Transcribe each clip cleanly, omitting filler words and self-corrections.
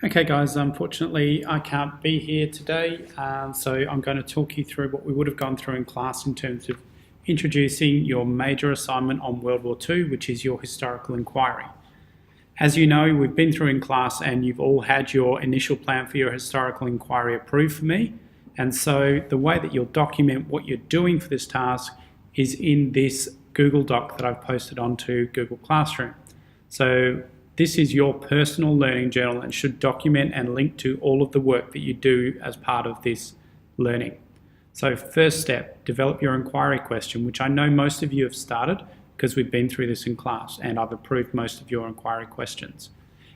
Okay guys, unfortunately I can't be here today, so I'm going to talk you through what we would have gone through in class in terms of introducing your major assignment on World War II, which is your historical inquiry. As you know, we've been through in class and you've all had your initial plan for your historical inquiry approved for me, and so the way that you'll document what you're doing for this task is in this Google Doc that I've posted onto Google Classroom. So this is your personal learning journal and should document and link to all of the work that you do as part of this learning. So first step, develop your inquiry question, which I know most of you have started because we've been through this in class and I've approved most of your inquiry questions.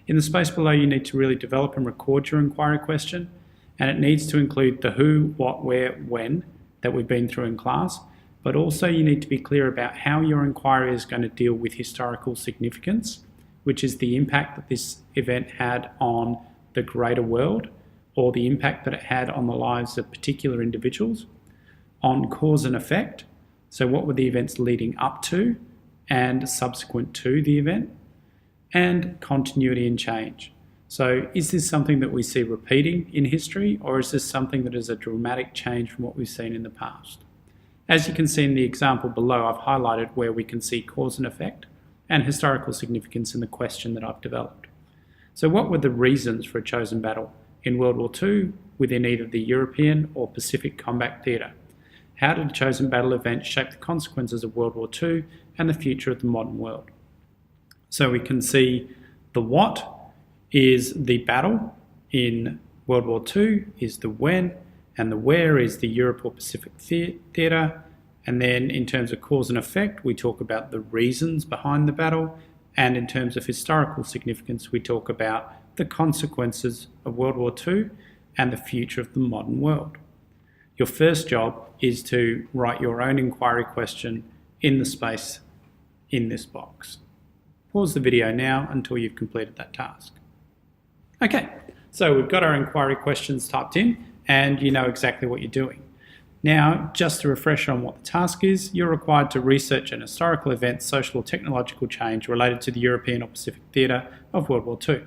In the space below, you need to really develop and record your inquiry question, and it needs to include the who, what, where, when that we've been through in class, but also you need to be clear about how your inquiry is going to deal with historical significance, which is the impact that this event had on the greater world, or the impact that it had on the lives of particular individuals, on cause and effect, so what were the events leading up to and subsequent to the event, and continuity and change. So is this something that we see repeating in history, or is this something that is a dramatic change from what we've seen in the past? As you can see in the example below, I've highlighted where we can see cause and effect and historical significance in the question that I've developed. So what were the reasons for a chosen battle in World War II within either the European or Pacific combat theatre? How did a chosen battle event shape the consequences of World War II and the future of the modern world? So we can see the what is the battle in World War II, is the when, and the where is the Europe or Pacific theatre. And then in terms of cause and effect, we talk about the reasons behind the battle. And in terms of historical significance, we talk about the consequences of World War II and the future of the modern world. Your first job is to write your own inquiry question in the space in this box. Pause the video now until you've completed that task. Okay, so we've got our inquiry questions typed in and you know exactly what you're doing. Now, just to refresh on what the task is, you're required to research an historical event, social or technological change related to the European or Pacific theatre of World War II.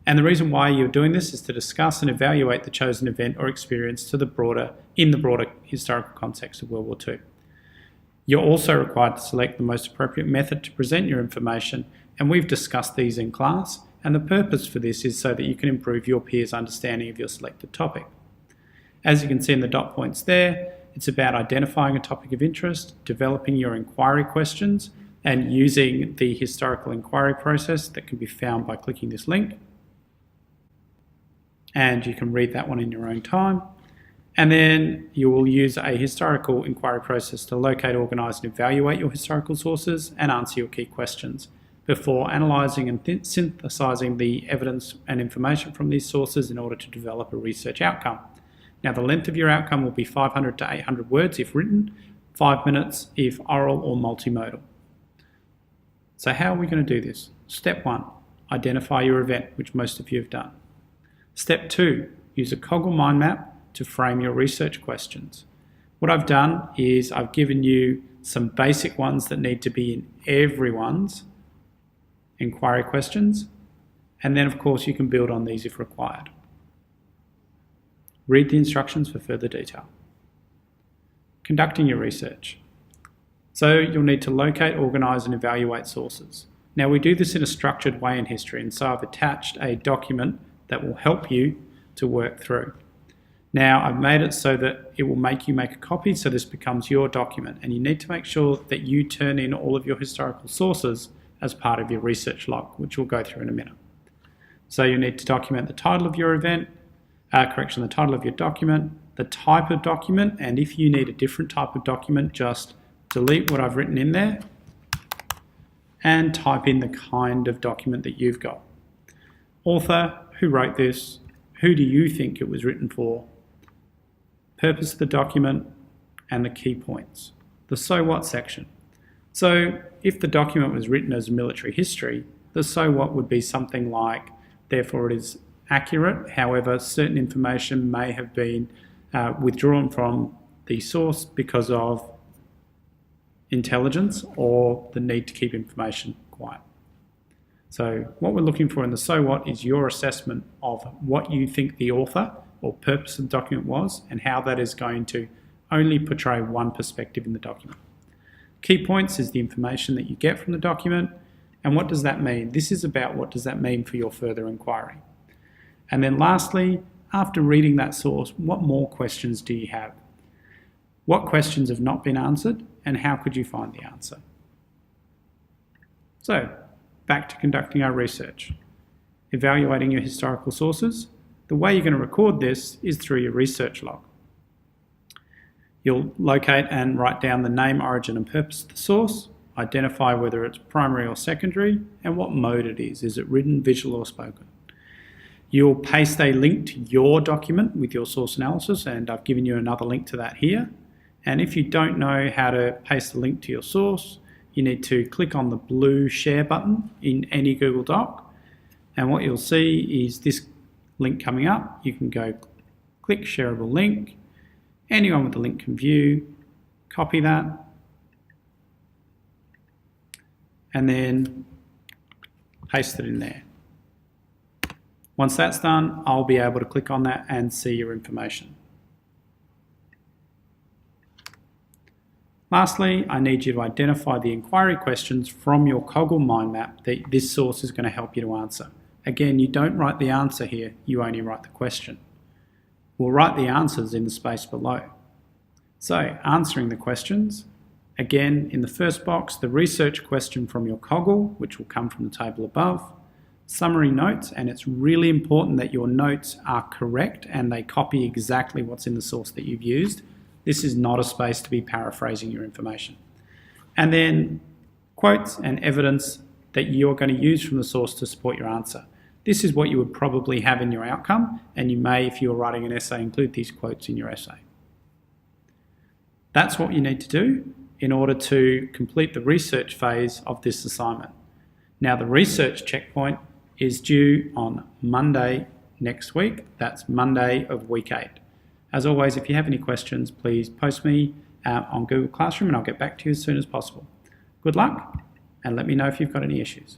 And the reason why you're doing this is to discuss and evaluate the chosen event or experience in the broader historical context of World War II. You're also required to select the most appropriate method to present your information, and we've discussed these in class, and the purpose for this is so that you can improve your peers' understanding of your selected topic. As you can see in the dot points there, it's about identifying a topic of interest, developing your inquiry questions, and using the historical inquiry process that can be found by clicking this link. And you can read that one in your own time. And then you will use a historical inquiry process to locate, organise and evaluate your historical sources and answer your key questions before analysing and synthesising the evidence and information from these sources in order to develop a research outcome. Now, the length of your outcome will be 500 to 800 words if written, 5 minutes if oral or multimodal. So how are we going to do this? Step 1, identify your event, which most of you have done. Step 2, use a Coggle mind map to frame your research questions. What I've done is I've given you some basic ones that need to be in everyone's inquiry questions, and then of course you can build on these if required. Read the instructions for further detail. Conducting your research. So you'll need to locate, organise and evaluate sources. Now we do this in a structured way in history, and so I've attached a document that will help you to work through. Now I've made it so that it will make you make a copy, so this becomes your document, and you need to make sure that you turn in all of your historical sources as part of your research log, which we'll go through in a minute. So you need to document the title of your event, the title of your document, the type of document, and if you need a different type of document, just delete what I've written in there and type in the kind of document that you've got. Author, who wrote this, who do you think it was written for, purpose of the document, and the key points. The so what section. So if the document was written as military history, the so what would be something like, therefore it is accurate, however certain information may have been withdrawn from the source because of intelligence or the need to keep information quiet. So what we're looking for in the so what is your assessment of what you think the author or purpose of the document was and how that is going to only portray one perspective in the document. Key points is the information that you get from the document, and what does that mean? This is about what does that mean for your further inquiry. And then lastly, after reading that source, what more questions do you have? What questions have not been answered, and how could you find the answer? So, back to conducting our research. Evaluating your historical sources. The way you're going to record this is through your research log. You'll locate and write down the name, origin and purpose of the source, identify whether it's primary or secondary, and what mode it is. Is it written, visual or spoken? You'll paste a link to your document with your source analysis, and I've given you another link to that here. And if you don't know how to paste a link to your source, you need to click on the blue share button in any Google Doc, and what you'll see is this link coming up. You can go click shareable link. Anyone with the link can view, copy that, and then paste it in there. Once that's done, I'll be able to click on that and see your information. Lastly, I need you to identify the inquiry questions from your Coggle mind map that this source is going to help you to answer. Again, you don't write the answer here, you only write the question. We'll write the answers in the space below. So, answering the questions. Again, in the first box, the research question from your Coggle, which will come from the table above. Summary notes, and it's really important that your notes are correct and they copy exactly what's in the source that you've used. This is not a space to be paraphrasing your information. And then quotes and evidence that you're going to use from the source to support your answer. This is what you would probably have in your outcome, and you may, if you're writing an essay, include these quotes in your essay. That's what you need to do in order to complete the research phase of this assignment. Now, the research checkpoint is due on Monday next week. That's Monday of week 8. As always, if you have any questions, please post me on Google Classroom and I'll get back to you as soon as possible. Good luck, and let me know if you've got any issues.